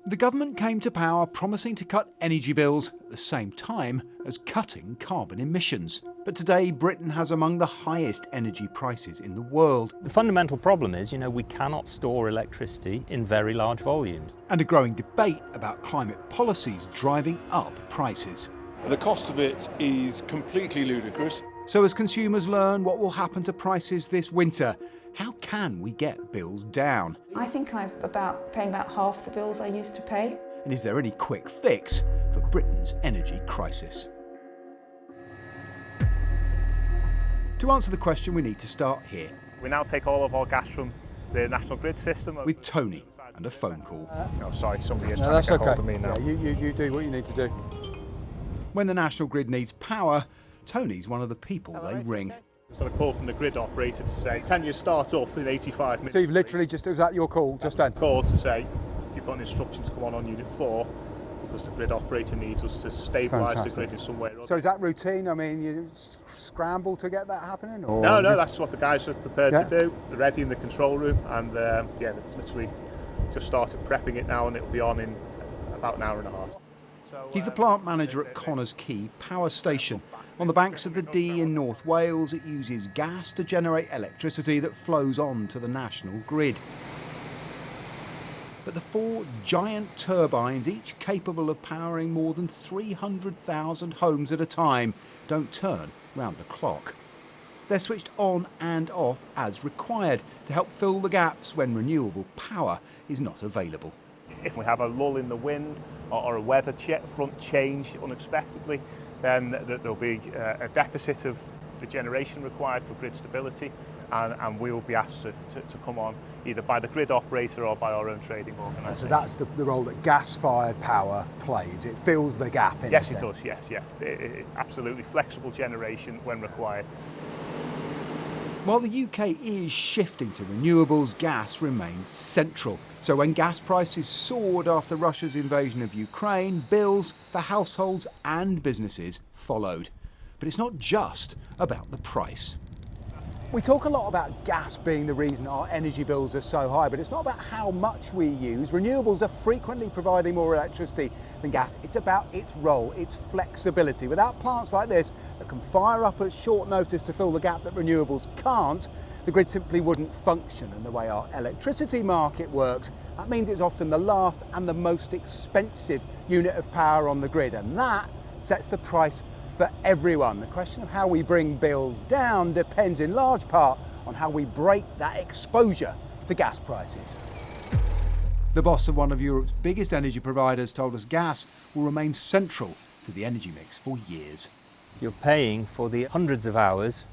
The government came to power promising to cut energy bills at the same time as cutting carbon emissions. But today, Britain has among the highest energy prices in the world. The fundamental problem is, we cannot store electricity in very large volumes. And a growing debate about climate policies driving up prices. The cost of it is completely ludicrous. So as consumers learn what will happen to prices this winter, how can we get bills down? I think I'm paying about half the bills I used to pay. And is there any quick fix for Britain's energy crisis? To answer the question, we need to start here. We now take all of our gas from the national grid system. With Tony and a phone call. Oh, sorry, somebody is trying to get hold of me now. Yeah, you do what you need to do. When the national grid needs power, Tony's one of the people they ring. Just got a call from the grid operator to say, can you start up in 85 minutes? So you've literally was that your call just then? Call to say, you've got an instruction to come on Unit 4, because the grid operator needs us to stabilise the grid in some way or other. So is that routine? I mean, you scramble to get that happening? Or No, that's what the guys are prepared to do. They're ready in the control room, and they've literally just started prepping it now, and it'll be on in about an hour and a half. He's the plant manager at Connors Quay Power Station. On the banks of the Dee in North Wales, it uses gas to generate electricity that flows on to the national grid. But the 4 giant turbines, each capable of powering more than 300,000 homes at a time, don't turn round the clock. They're switched on and off as required to help fill the gaps when renewable power is not available. If we have a lull in the wind or a weather front change unexpectedly, then there'll be a deficit of the generation required for grid stability, and we'll be asked to come on either by the grid operator or by our own trading organisation. So that's the role that gas-fired power plays. It fills the gap in a sense. Yes, it does, yes, yeah. Absolutely flexible generation when required. While the UK is shifting to renewables, gas remains central. So when gas prices soared after Russia's invasion of Ukraine, bills for households and businesses followed. But it's not just about the price. We talk a lot about gas being the reason our energy bills are so high, but it's not about how much we use. Renewables are frequently providing more electricity than gas. It's about its role, its flexibility. Without plants like this that can fire up at short notice to fill the gap that renewables can't, the grid simply wouldn't function. And the way our electricity market works, that means it's often the last and the most expensive unit of power on the grid, and that sets the price for everyone. The question of how we bring bills down depends in large part on how we break that exposure to gas prices. The boss of one of Europe's biggest energy providers told us gas will remain central to the energy mix for years. You're paying for the hundreds of hours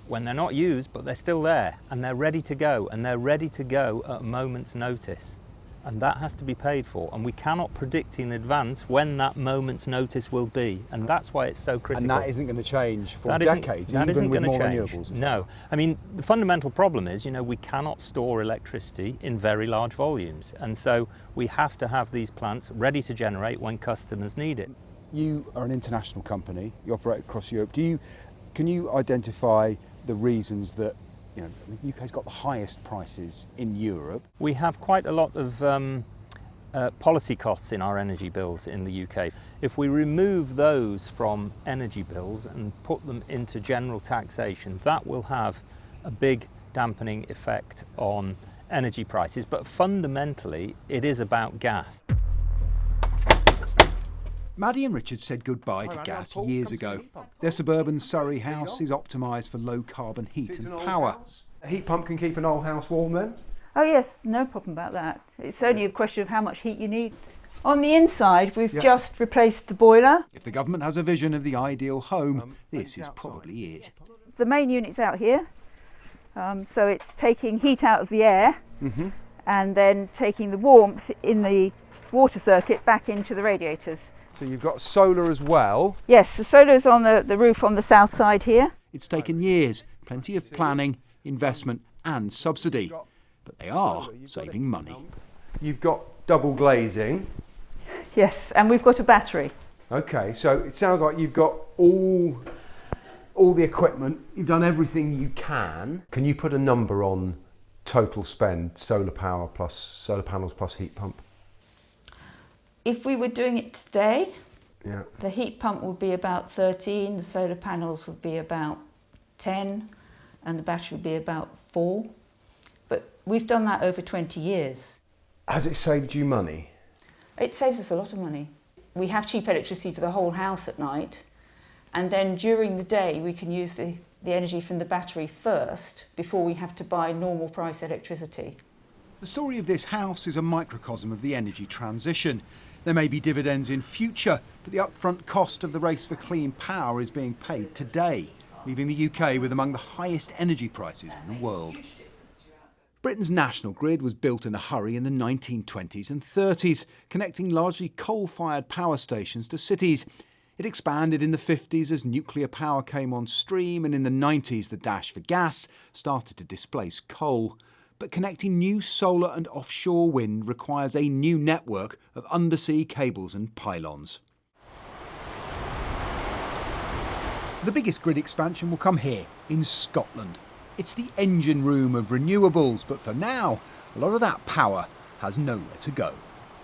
when they're not used, but they're still there and they're ready to go, and they're ready to go at a moment's notice. And that has to be paid for, and we cannot predict in advance when that moment's notice will be, and that's why it's so critical. And that isn't going to change for decades, even with more renewables. No, I mean, the fundamental problem is, we cannot store electricity in very large volumes, and so we have to have these plants ready to generate when customers need it. You are an international company, you operate across Europe. Can you identify the reasons that the UK's got the highest prices in Europe? We have quite a lot of policy costs in our energy bills in the UK. If we remove those from energy bills and put them into general taxation, that will have a big dampening effect on energy prices. But fundamentally, it is about gas. Maddie and Richard said goodbye to gas years ago. Their suburban Surrey house is optimised for low carbon heat and power. A heat pump can keep an old house warm then? Oh yes, no problem about that. It's only a question of how much heat you need. On the inside, we've just replaced the boiler. If the government has a vision of the ideal home, this is probably it. The main unit's out here, so it's taking heat out of the air and then taking the warmth in the water circuit back into the radiators. So you've got solar as well? Yes, the solar's on the roof on the south side here. It's taken years, plenty of planning, investment and subsidy, but they are saving money. You've got double glazing. Yes, and we've got a battery. Okay, so it sounds like you've got all the equipment, you've done everything you can. Can you put a number on total spend, solar power plus solar panels plus heat pump? If we were doing it today, Yeah. the heat pump would be about 13, the solar panels would be about 10, and the battery would be about 4. But we've done that over 20 years. Has it saved you money? It saves us a lot of money. We have cheap electricity for the whole house at night, and then during the day we can use the energy from the battery first before we have to buy normal price electricity. The story of this house is a microcosm of the energy transition. There may be dividends in future, but the upfront cost of the race for clean power is being paid today, leaving the UK with among the highest energy prices in the world. Britain's national grid was built in a hurry in the 1920s and 30s, connecting largely coal-fired power stations to cities. It expanded in the 50s as nuclear power came on stream, and in the 90s the dash for gas started to displace coal. But connecting new solar and offshore wind requires a new network of undersea cables and pylons. The biggest grid expansion will come here, in Scotland. It's the engine room of renewables, but for now, a lot of that power has nowhere to go.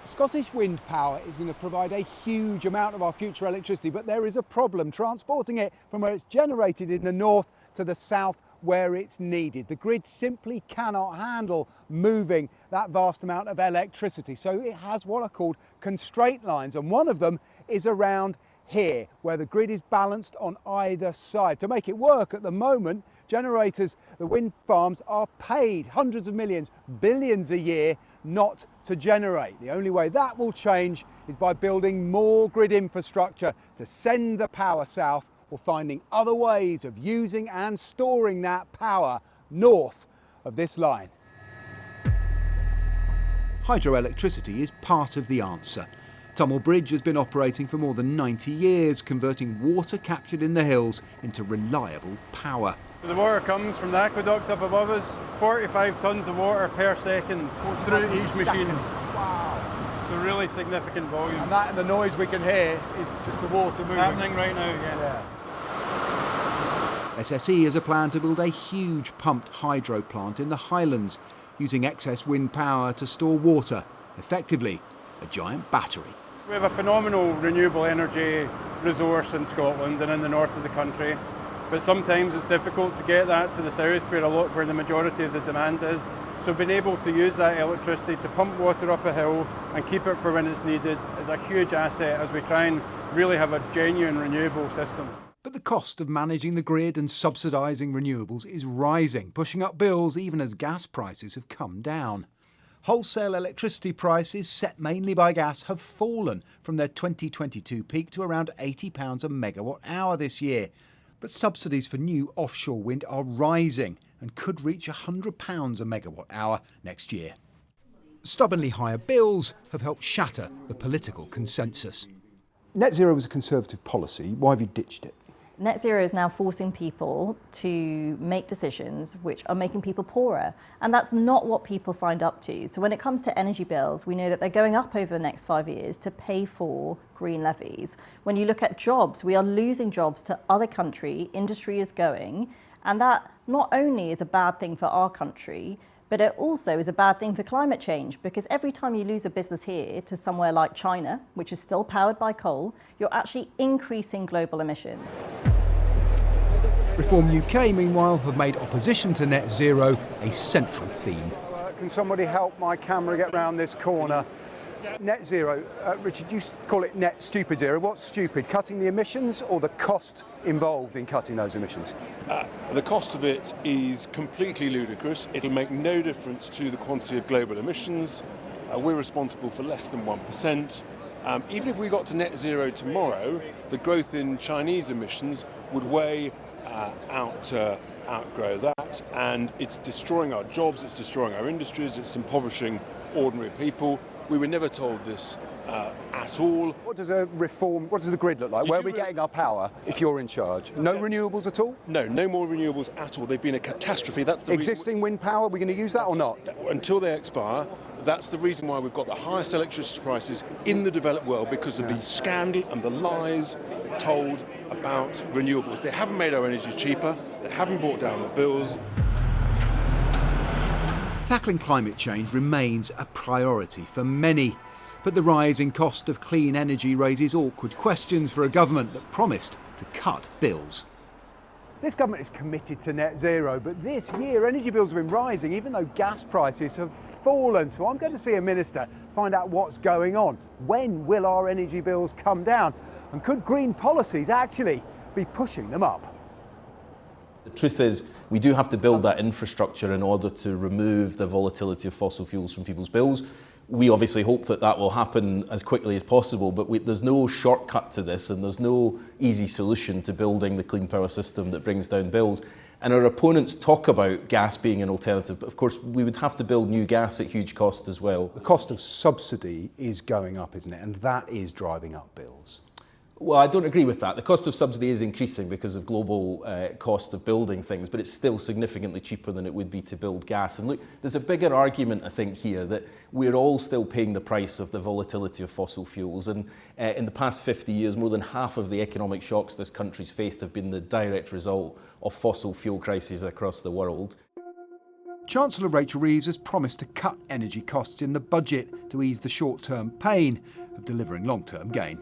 Scottish wind power is going to provide a huge amount of our future electricity, but there is a problem transporting it from where it's generated in the north to the south where it's needed. The grid simply cannot handle moving that vast amount of electricity, so it has what are called constraint lines, and one of them is around here, where the grid is balanced on either side. To make it work at the moment, generators, the wind farms, are paid hundreds of millions, billions a year not to generate. The only way that will change is by building more grid infrastructure to send the power south, or finding other ways of using and storing that power north of this line. Hydroelectricity is part of the answer. Tummel Bridge has been operating for more than 90 years, converting water captured in the hills into reliable power. The water comes from the aqueduct up above us, 45 tonnes of water per second through each machine. Wow. It's a really significant volume. And that and the noise we can hear is just the water moving. Happening right now, yeah. SSE has a plan to build a huge pumped hydro plant in the Highlands, using excess wind power to store water, effectively a giant battery. We have a phenomenal renewable energy resource in Scotland and in the north of the country, but sometimes it's difficult to get that to the south where the majority of the demand is. So being able to use that electricity to pump water up a hill and keep it for when it's needed is a huge asset as we try and really have a genuine renewable system. But the cost of managing the grid and subsidising renewables is rising, pushing up bills even as gas prices have come down. Wholesale electricity prices, set mainly by gas, have fallen from their 2022 peak to around £80 a megawatt hour this year. But subsidies for new offshore wind are rising and could reach £100 a megawatt hour next year. Stubbornly higher bills have helped shatter the political consensus. Net zero was a Conservative policy. Why have you ditched it? Net zero is now forcing people to make decisions which are making people poorer, and that's not what people signed up to. So when it comes to energy bills, we know that they're going up over the next 5 years to pay for green levies. When you look at jobs, we are losing jobs to other countries, industry is going, and that not only is a bad thing for our country, but it also is a bad thing for climate change, because every time you lose a business here to somewhere like China, which is still powered by coal, you're actually increasing global emissions. Reform UK, meanwhile, have made opposition to net zero a central theme. Can somebody help my camera get round this corner? Net zero, Richard, you call it net stupid zero. What's stupid, cutting the emissions or the cost involved in cutting those emissions? The cost of it is completely ludicrous. It'll make no difference to the quantity of global emissions. We're responsible for less than 1%. Even if we got to net zero tomorrow, the growth in Chinese emissions would way outgrow that, and it's destroying our jobs, it's destroying our industries, it's impoverishing ordinary people. We were never told this at all. What does the grid look like? Where are we getting our power if you're in charge? No renewables at all? No more renewables at all. They've been a catastrophe. That's the existing wind power, we're going to use that or not? Until they expire. That's the reason why we've got the highest electricity prices in the developed world, because of the scandal and the lies told about renewables. They haven't made our energy cheaper, they haven't brought down the bills. Tackling climate change remains a priority for many. But the rising cost of clean energy raises awkward questions for a government that promised to cut bills. This government is committed to net zero, but this year energy bills have been rising even though gas prices have fallen. So I'm going to see a minister, find out what's going on. When will our energy bills come down? And could green policies actually be pushing them up? The truth is, we do have to build that infrastructure in order to remove the volatility of fossil fuels from people's bills. We obviously hope that that will happen as quickly as possible, but there's no shortcut to this and there's no easy solution to building the clean power system that brings down bills. And our opponents talk about gas being an alternative, but of course we would have to build new gas at huge cost as well. The cost of subsidy is going up, isn't it? And that is driving up bills. Well, I don't agree with that. The cost of subsidy is increasing because of global cost of building things, but it's still significantly cheaper than it would be to build gas. And look, there's a bigger argument, I think, here that we're all still paying the price of the volatility of fossil fuels. And in the past 50 years, more than half of the economic shocks this country's faced have been the direct result of fossil fuel crises across the world. Chancellor Rachel Reeves has promised to cut energy costs in the budget to ease the short-term pain of delivering long-term gain.